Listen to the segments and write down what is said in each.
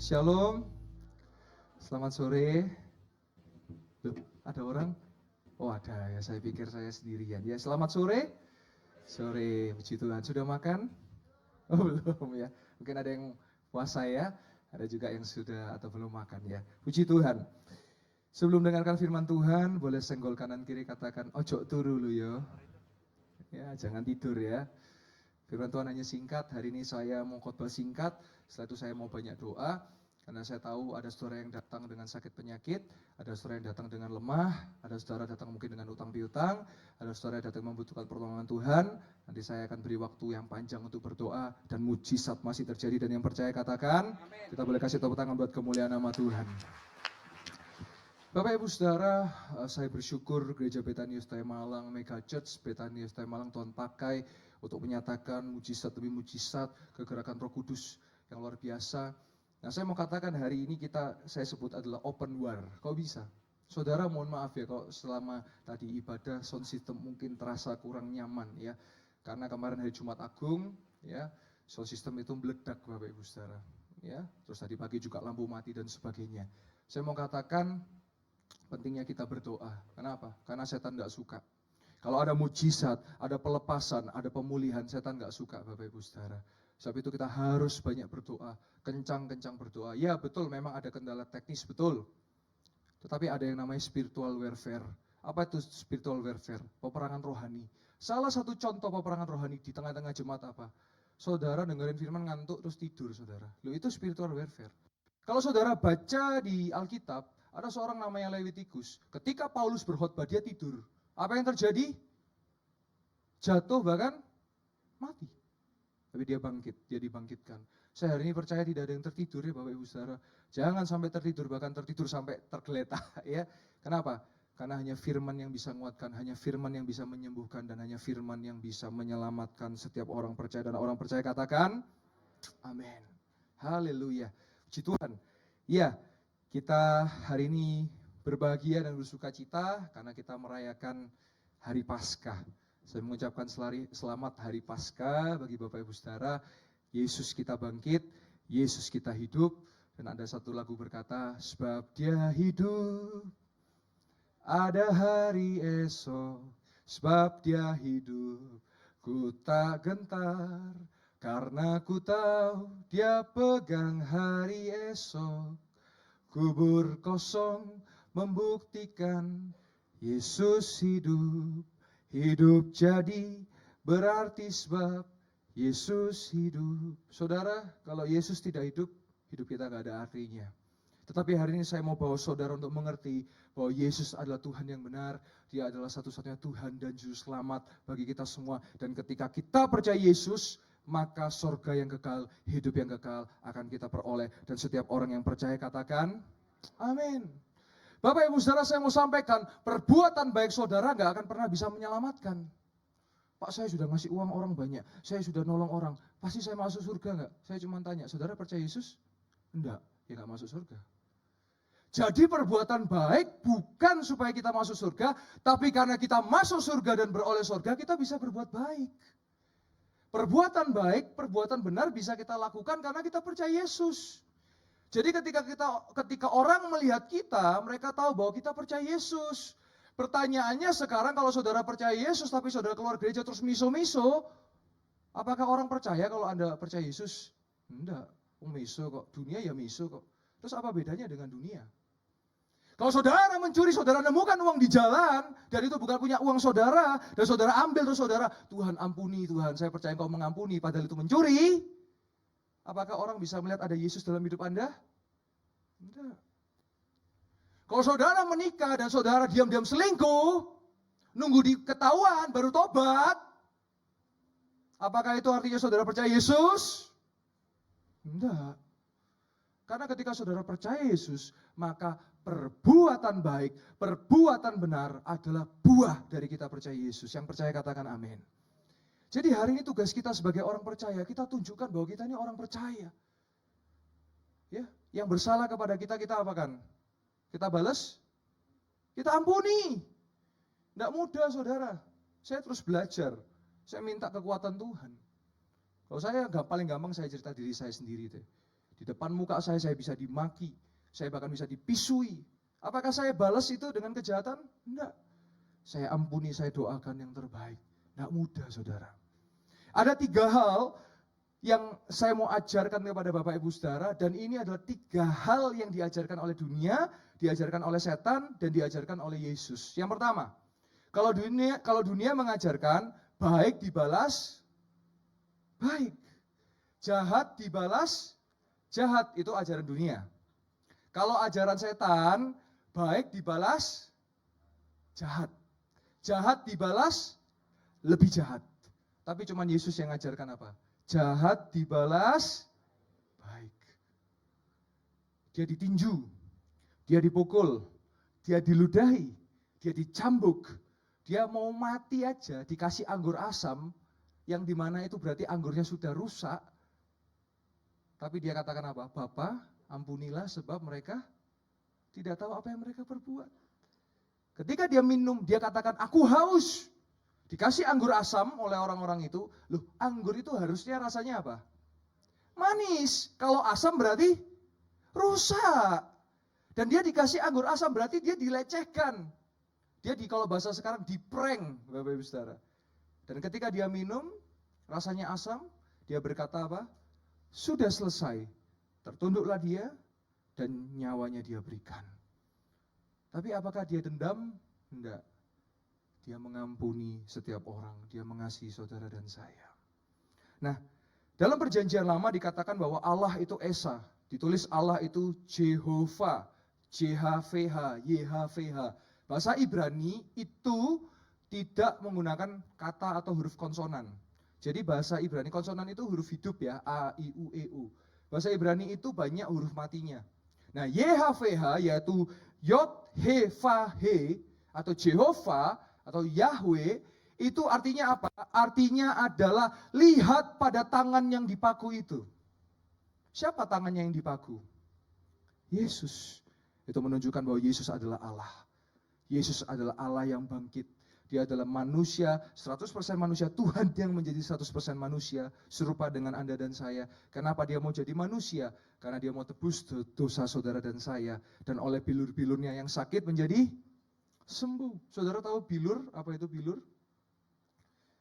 Shalom, selamat sore. Loh, ada orang? Oh ada ya, saya pikir saya sendirian. Ya selamat sore. Sore, puji Tuhan. Sudah makan? Oh belum ya. Mungkin ada yang puasa ya. Ada juga yang sudah atau belum makan ya. Puji Tuhan. Sebelum dengarkan firman Tuhan, boleh senggol kanan kiri katakan, ojo turu lu yo. Ya jangan tidur ya. Firman Tuhan hanya singkat, hari ini saya mau khotbah singkat, setelah itu saya mau banyak doa, karena saya tahu ada saudara yang datang dengan sakit penyakit, ada saudara yang datang dengan lemah, ada saudara datang mungkin dengan utang piutang, ada saudara yang datang membutuhkan pertolongan Tuhan, nanti saya akan beri waktu yang panjang untuk berdoa, dan mujizat masih terjadi, dan yang percaya katakan, kita boleh kasih tepuk tangan buat kemuliaan nama Tuhan. Bapak Ibu Saudara, saya bersyukur Gereja Betania Utai Malang, Mega Church Betania Utai Malang Tuhan pakai untuk menyatakan mujizat demi mujizat, kegerakan Roh Kudus yang luar biasa. Nah, saya mau katakan hari ini saya sebut adalah open war. Kok bisa? Saudara mohon maaf ya kalau selama tadi ibadah sound system mungkin terasa kurang nyaman ya. Karena kemarin hari Jumat Agung ya, sound system itu meledak Bapak Ibu Saudara. Ya, terus tadi pagi juga lampu mati dan sebagainya. Saya mau katakan pentingnya kita berdoa. Kenapa? Karena setan gak suka. Kalau ada mujizat, ada pelepasan, ada pemulihan, setan gak suka Bapak Ibu Saudara. Sebab itu kita harus banyak berdoa, kencang-kencang berdoa. Ya betul memang ada kendala teknis, betul. Tetapi ada yang namanya spiritual warfare. Apa itu spiritual warfare? Peperangan rohani. Salah satu contoh peperangan rohani di tengah-tengah jemaat apa? Saudara dengerin firman ngantuk terus tidur saudara. Loh itu spiritual warfare. Kalau saudara baca di Alkitab, ada seorang namanya Levitikus. Ketika Paulus berkhotbah, dia tidur. Apa yang terjadi? Jatuh bahkan mati. Tapi dia bangkit, dia dibangkitkan. Saya hari ini percaya tidak ada yang tertidur ya Bapak Ibu Saudara. Jangan sampai tertidur, bahkan tertidur sampai tergeletak ya. Kenapa? Karena hanya firman yang bisa menguatkan, hanya firman yang bisa menyembuhkan, dan hanya firman yang bisa menyelamatkan setiap orang percaya. Dan orang percaya katakan, amin. Haleluya. Puji Tuhan. Ya, kita hari ini berbahagia dan bersuka cita karena kita merayakan Hari Paskah. Saya mengucapkan selamat Hari Paskah bagi Bapak Ibu Saudara. Yesus kita bangkit, Yesus kita hidup. Dan ada satu lagu berkata, sebab dia hidup, ada hari esok. Sebab dia hidup, ku tak gentar. Karena ku tahu dia pegang hari esok. Kubur kosong membuktikan Yesus hidup. Hidup jadi berarti sebab Yesus hidup. Saudara, kalau Yesus tidak hidup, hidup kita gak ada artinya. Tetapi hari ini saya mau bawa saudara untuk mengerti bahwa Yesus adalah Tuhan yang benar. Dia adalah satu-satunya Tuhan dan Juru Selamat bagi kita semua. Dan ketika kita percaya Yesus, maka sorga yang kekal, hidup yang kekal akan kita peroleh. Dan setiap orang yang percaya katakan, amin. Bapak Ibu Saudara, saya mau sampaikan, perbuatan baik saudara gak akan pernah bisa menyelamatkan. Pak, saya sudah ngasih uang orang banyak, saya sudah nolong orang, pasti saya masuk surga gak? Saya cuma tanya, saudara percaya Yesus? Enggak, ya gak masuk surga. Jadi perbuatan baik bukan supaya kita masuk surga, tapi karena kita masuk surga dan beroleh surga, kita bisa berbuat baik. Perbuatan baik, perbuatan benar bisa kita lakukan karena kita percaya Yesus. Jadi ketika orang melihat kita, mereka tahu bahwa kita percaya Yesus. Pertanyaannya sekarang kalau saudara percaya Yesus tapi saudara keluar gereja terus miso-miso, apakah orang percaya kalau Anda percaya Yesus? Enggak, miso kok. Dunia ya miso kok. Terus apa bedanya dengan dunia? Kalau saudara mencuri, saudara nemukan uang di jalan, dan itu bukan punya uang saudara, dan saudara ambil terus saudara, Tuhan ampuni Tuhan, saya percaya Engkau mengampuni, padahal itu mencuri. Apakah orang bisa melihat ada Yesus dalam hidup Anda? Enggak. Kalau saudara menikah dan saudara diam-diam selingkuh, nunggu diketahuan baru tobat, apakah itu artinya saudara percaya Yesus? Enggak. Karena ketika saudara percaya Yesus, maka perbuatan baik, perbuatan benar adalah buah dari kita percaya Yesus. Yang percaya katakan amin. Jadi hari ini tugas kita sebagai orang percaya, kita tunjukkan bahwa kita ini orang percaya. Ya, yang bersalah kepada kita apakan? Kita balas, kita ampuni. Tidak mudah saudara. Saya terus belajar. Saya minta kekuatan Tuhan. Kalau saya paling gampang saya cerita diri saya sendiri deh. Di depan muka saya bisa dimaki, saya bahkan bisa dipisui. Apakah saya balas itu dengan kejahatan? Enggak. Saya ampuni, saya doakan yang terbaik. Enggak mudah, saudara. Ada 3 hal yang saya mau ajarkan kepada Bapak Ibu Saudara, dan ini adalah 3 hal yang diajarkan oleh dunia, diajarkan oleh setan, dan diajarkan oleh Yesus. Yang pertama, kalau dunia mengajarkan baik dibalas baik, jahat dibalas jahat, itu ajaran dunia. Kalau ajaran setan, baik dibalas jahat, jahat dibalas lebih jahat. Tapi cuman Yesus yang ngajarkan apa? Jahat dibalas baik. Dia ditinju, dia dipukul, dia diludahi, dia dicambuk, dia mau mati aja dikasih anggur asam, yang dimana itu berarti anggurnya sudah rusak. Tapi dia katakan apa? Bapa, ampunilah sebab mereka tidak tahu apa yang mereka perbuat. Ketika dia minum, dia katakan, aku haus. Dikasih anggur asam oleh orang-orang itu. Loh, anggur itu harusnya rasanya apa? Manis. Kalau asam berarti rusak. Dan dia dikasih anggur asam berarti dia dilecehkan. Dia kalau bahasa sekarang diprank, Bapak Ibu Saudara. Dan ketika dia minum, rasanya asam, dia berkata apa? Sudah selesai. Tertunduklah dia dan nyawanya dia berikan. Tapi apakah dia dendam? Enggak. Dia mengampuni setiap orang. Dia mengasihi saudara dan saya. Nah, dalam perjanjian lama dikatakan bahwa Allah itu Esa. Ditulis Allah itu Jehovah, JHVH, YHVH. Bahasa Ibrani itu tidak menggunakan kata atau huruf konsonan. Jadi bahasa Ibrani konsonan itu huruf hidup ya, A, I, U, E, U. Bahasa Ibrani itu banyak huruf matinya. Nah, YHVH yaitu Yod, He, Fa, He atau Jehovah atau Yahweh itu artinya apa? Artinya adalah lihat pada tangan yang dipaku itu. Siapa tangannya yang dipaku? Yesus. Itu menunjukkan bahwa Yesus adalah Allah. Yesus adalah Allah yang bangkit. Dia adalah manusia, 100% manusia, Tuhan yang menjadi 100% manusia, serupa dengan Anda dan saya. Kenapa dia mau jadi manusia? Karena dia mau tebus dosa saudara dan saya. Dan oleh bilur-bilurnya yang sakit menjadi sembuh. Saudara tahu bilur? Apa itu bilur?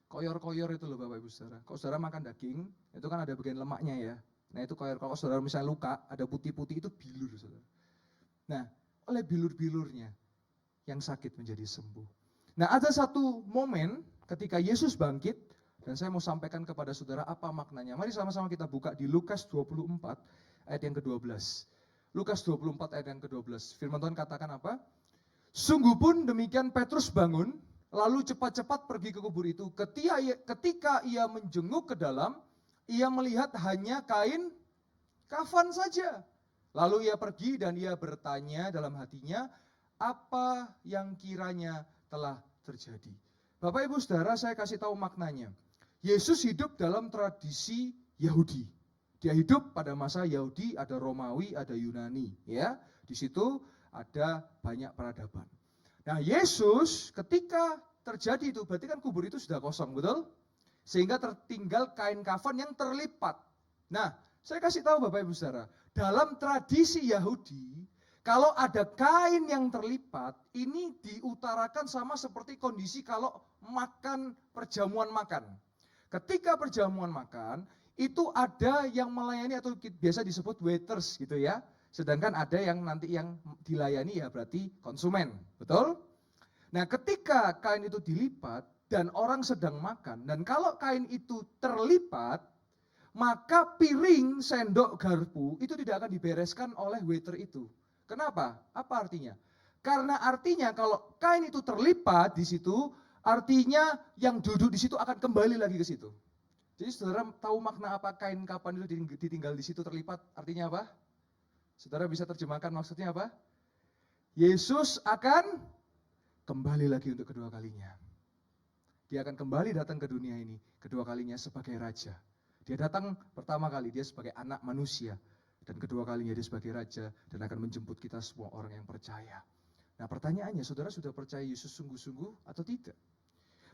Koyor-koyor itu loh Bapak Ibu Saudara. Kalau saudara makan daging, itu kan ada bagian lemaknya ya. Nah itu koyor, kalau saudara misalnya luka, ada putih-putih, itu bilur saudara. Nah, oleh bilur-bilurnya yang sakit menjadi sembuh. Nah, ada satu momen ketika Yesus bangkit, dan saya mau sampaikan kepada saudara apa maknanya. Mari sama-sama kita buka di Lukas 24 ayat yang ke-12. Lukas 24 ayat yang ke-12. Firman Tuhan katakan apa? Sungguh pun demikian Petrus bangun, lalu cepat-cepat pergi ke kubur itu. Ketika ia menjenguk ke dalam, ia melihat hanya kain kafan saja. Lalu ia pergi dan ia bertanya dalam hatinya, apa yang kiranya telah terjadi. Bapak Ibu Saudara, saya kasih tahu maknanya. Yesus hidup dalam tradisi Yahudi. Dia hidup pada masa Yahudi, ada Romawi, ada Yunani, ya. Di situ ada banyak peradaban. Nah, Yesus ketika terjadi itu, berarti kan kubur itu sudah kosong, betul? Sehingga tertinggal kain kafan yang terlipat. Nah, saya kasih tahu Bapak Ibu Saudara, dalam tradisi Yahudi, kalau ada kain yang terlipat, ini diutarakan sama seperti kondisi kalau makan perjamuan makan. Ketika perjamuan makan, itu ada yang melayani atau biasa disebut waiters gitu ya. Sedangkan ada yang nanti yang dilayani ya berarti konsumen, betul? Nah, ketika kain itu dilipat dan orang sedang makan, dan kalau kain itu terlipat, maka piring, sendok, garpu itu tidak akan dibereskan oleh waiter itu. Kenapa? Apa artinya? Karena artinya kalau kain itu terlipat di situ, artinya yang duduk di situ akan kembali lagi ke situ. Jadi saudara tahu makna apa kain kapan itu ditinggal di situ terlipat? Artinya apa? Saudara bisa terjemahkan maksudnya apa? Yesus akan kembali lagi untuk kedua kalinya. Dia akan kembali datang ke dunia ini kedua kalinya sebagai raja. Dia datang pertama kali dia sebagai anak manusia. Dan kedua kalinya dia sebagai raja dan akan menjemput kita semua orang yang percaya. Nah pertanyaannya, saudara sudah percaya Yesus sungguh-sungguh atau tidak?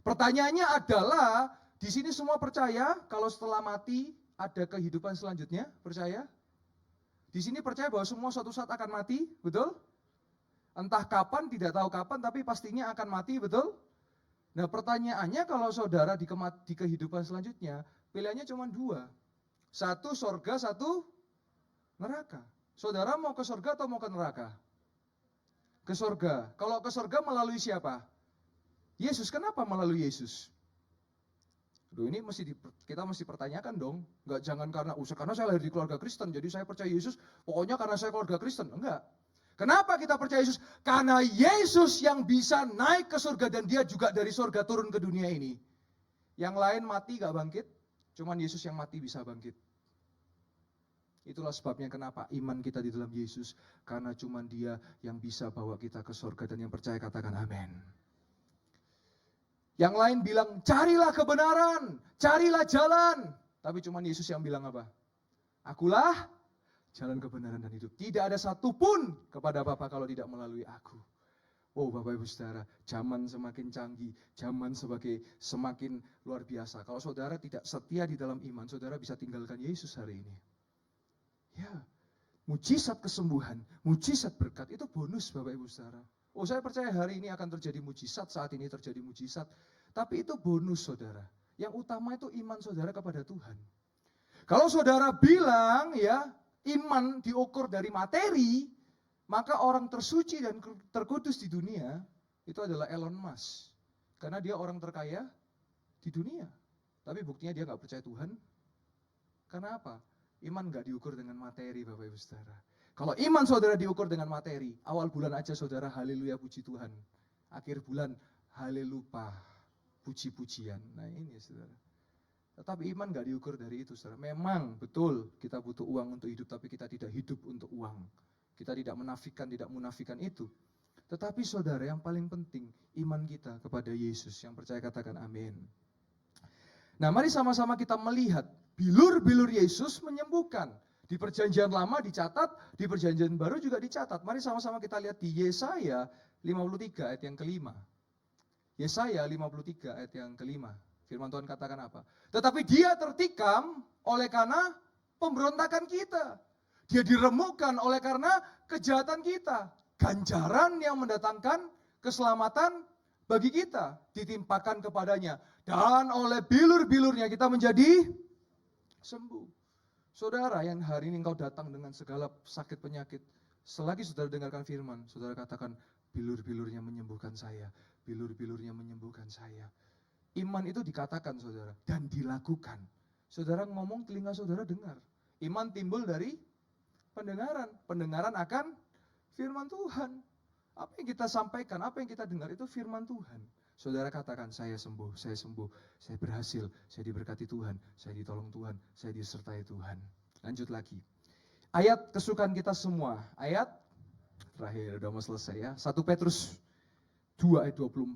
Pertanyaannya adalah, di sini semua percaya kalau setelah mati ada kehidupan selanjutnya? Percaya? Di sini percaya bahwa semua suatu saat akan mati, betul? Entah kapan, tidak tahu kapan, tapi pastinya akan mati, betul? Nah pertanyaannya kalau saudara di kehidupan selanjutnya, pilihannya cuma dua. Satu sorga, satu neraka. Saudara mau ke sorga atau mau ke neraka? Ke sorga. Kalau ke sorga melalui siapa? Yesus. Kenapa melalui Yesus? Loh ini kita mesti pertanyakan dong. Enggak, jangan karena saya lahir di keluarga Kristen, jadi saya percaya Yesus, pokoknya karena saya keluarga Kristen. Enggak. Kenapa kita percaya Yesus? Karena Yesus yang bisa naik ke surga dan dia juga dari surga turun ke dunia ini. Yang lain mati gak bangkit, cuman Yesus yang mati bisa bangkit. Itulah sebabnya kenapa iman kita di dalam Yesus. Karena cuman dia yang bisa bawa kita ke surga, dan yang percaya katakan amin. Yang lain bilang, carilah kebenaran, carilah jalan. Tapi cuma Yesus yang bilang apa? Akulah jalan kebenaran dan hidup. Tidak ada satupun kepada Bapa kalau tidak melalui aku. Oh Bapak Ibu Saudara, zaman semakin canggih, zaman semakin luar biasa. Kalau saudara tidak setia di dalam iman, saudara bisa tinggalkan Yesus hari ini. Ya, mujizat kesembuhan, mujizat berkat, itu bonus Bapak Ibu Saudara. Oh saya percaya hari ini akan terjadi mujizat, saat ini terjadi mujizat. Tapi itu bonus saudara. Yang utama itu iman saudara kepada Tuhan. Kalau saudara bilang ya, iman diukur dari materi, maka orang tersuci dan terkudus di dunia, itu adalah Elon Musk. Karena dia orang terkaya di dunia. Tapi buktinya dia gak percaya Tuhan. Karena apa? Iman gak diukur dengan materi Bapak Ibu Saudara. Kalau iman saudara diukur dengan materi, awal bulan aja saudara haleluya puji Tuhan. Akhir bulan haleluya puji-pujian. Nah ini saudara. Tetapi iman gak diukur dari itu saudara. Memang betul kita butuh uang untuk hidup, tapi kita tidak hidup untuk uang. Kita tidak munafikan itu. Tetapi saudara yang paling penting, iman kita kepada Yesus. Yang percaya katakan amin. Nah mari sama-sama kita melihat bilur-bilur Yesus menyembuhkan. Di perjanjian lama dicatat, di perjanjian baru juga dicatat. Mari sama-sama kita lihat di Yesaya 53 ayat yang kelima. Yesaya 53 ayat yang kelima. Firman Tuhan katakan apa? Tetapi dia tertikam oleh karena pemberontakan kita. Dia diremukkan oleh karena kejahatan kita. Ganjaran yang mendatangkan keselamatan bagi kita ditimpakan kepadanya. Dan oleh bilur-bilurnya kita menjadi sembuh. Saudara yang hari ini engkau datang dengan segala sakit penyakit, selagi saudara dengarkan firman, saudara katakan, bilur-bilurnya menyembuhkan saya, bilur-bilurnya menyembuhkan saya. Iman itu dikatakan saudara, dan dilakukan. Saudara ngomong, telinga saudara dengar. Iman timbul dari pendengaran. Pendengaran akan firman Tuhan. Apa yang kita sampaikan, apa yang kita dengar itu firman Tuhan. Saudara katakan, saya sembuh, saya berhasil, saya diberkati Tuhan, saya ditolong Tuhan, saya disertai Tuhan. Lanjut lagi. Ayat kesukaan kita semua, ayat terakhir, udah mau selesai ya. 1 Petrus 2 ayat 24.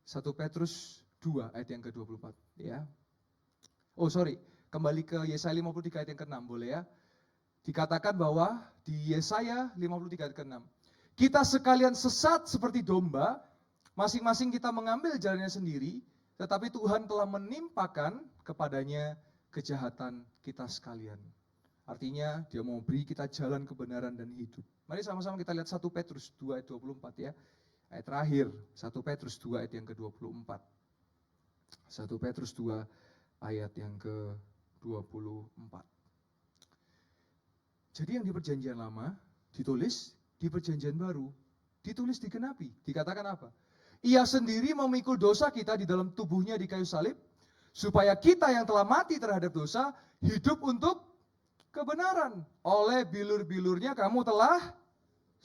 1 Petrus 2 ayat yang ke-24 ya. Oh sorry, kembali ke Yesaya 53 ayat yang ke-6 boleh ya. Dikatakan bahwa di Yesaya 53 ayat ke-6. Kita sekalian sesat seperti domba, masing-masing kita mengambil jalannya sendiri, tetapi Tuhan telah menimpakan kepadanya kejahatan kita sekalian. Artinya dia mau beri kita jalan kebenaran dan hidup. Mari sama-sama kita lihat 1 Petrus 2 ayat 24 ya. Ayat terakhir, 1 Petrus 2 ayat yang ke-24. 1 Petrus 2 ayat yang ke-24. Jadi yang di perjanjian lama ditulis, di perjanjian baru ditulis digenapi. Dikatakan apa? Ia sendiri memikul dosa kita di dalam tubuhnya di kayu salib, supaya kita yang telah mati terhadap dosa, hidup untuk kebenaran. Oleh bilur-bilurnya kamu telah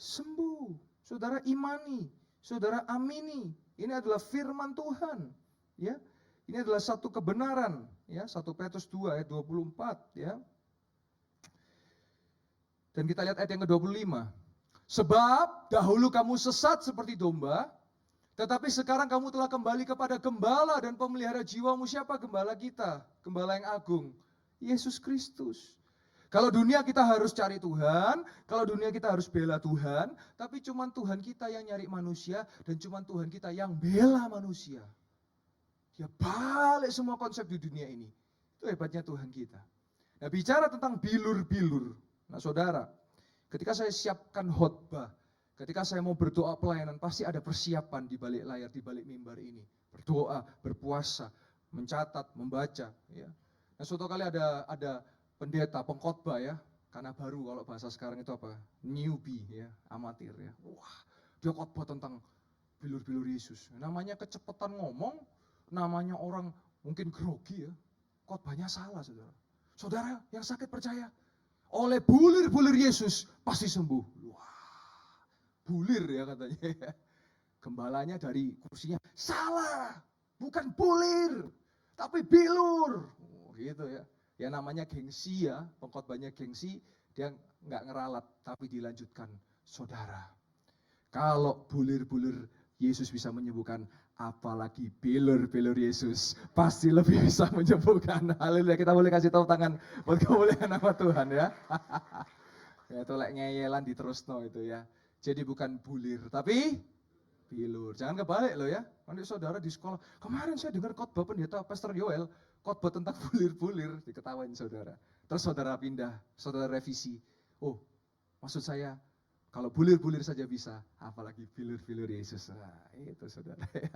sembuh. Saudara imani, saudara amini. Ini adalah firman Tuhan. Ya, ini adalah satu kebenaran. Ya, 1 Petrus 2 ayat 24. Ya. Dan kita lihat ayat yang ke-25. Sebab dahulu kamu sesat seperti domba, tetapi sekarang kamu telah kembali kepada gembala dan pemelihara jiwamu. Siapa gembala kita? Gembala yang agung, Yesus Kristus. Kalau dunia kita harus cari Tuhan, kalau dunia kita harus bela Tuhan, tapi cuman Tuhan kita yang nyari manusia, dan cuman Tuhan kita yang bela manusia. Dia balik semua konsep di dunia ini. Itu hebatnya Tuhan kita. Nah, bicara tentang bilur-bilur. Nah, saudara, ketika saya siapkan khotbah, ketika saya mau berdoa pelayanan, pasti ada persiapan di balik layar, di balik mimbar ini. Berdoa, berpuasa, mencatat, membaca. Ya. Nah, suatu kali ada pendeta, pengkhotbah ya, karena baru kalau bahasa sekarang itu apa? Newbie ya, amatir ya. Wah, dia khotbah tentang bilur-bilur Yesus. Namanya kecepatan ngomong, namanya orang mungkin grogi ya. Khotbahnya salah, saudara. Saudara yang sakit percaya, oleh bulir-bulir Yesus pasti sembuh. Wah, bulir ya katanya ya. Gembalanya dari kursinya, salah, bukan bulir, tapi bilur. Oh, gitu ya. Ya namanya gengsi ya, pengkhotbahnya gengsi, dia nggak ngeralat, tapi dilanjutkan. Saudara, kalau bulir-bulir Yesus bisa menyembuhkan, apalagi bilur-bilur Yesus pasti lebih bisa menyembuhkan. Haleluya, kita boleh kasih tahu tangan buat kemuliaan nama Tuhan ya. Ya itu lek ngeyelan diterusno itu ya. Jadi bukan bulir, tapi bilur. Jangan kebalik loh ya. Nanti saudara di sekolah, kemarin saya dengar khotbah pendeta Pastor Yoel, khotbah tentang bulir-bulir, diketawain saudara. Terus saudara pindah, saudara revisi. Oh, maksud saya kalau bulir-bulir saja bisa, apalagi bilur-bilur Yesus. Nah, itu saudara ya.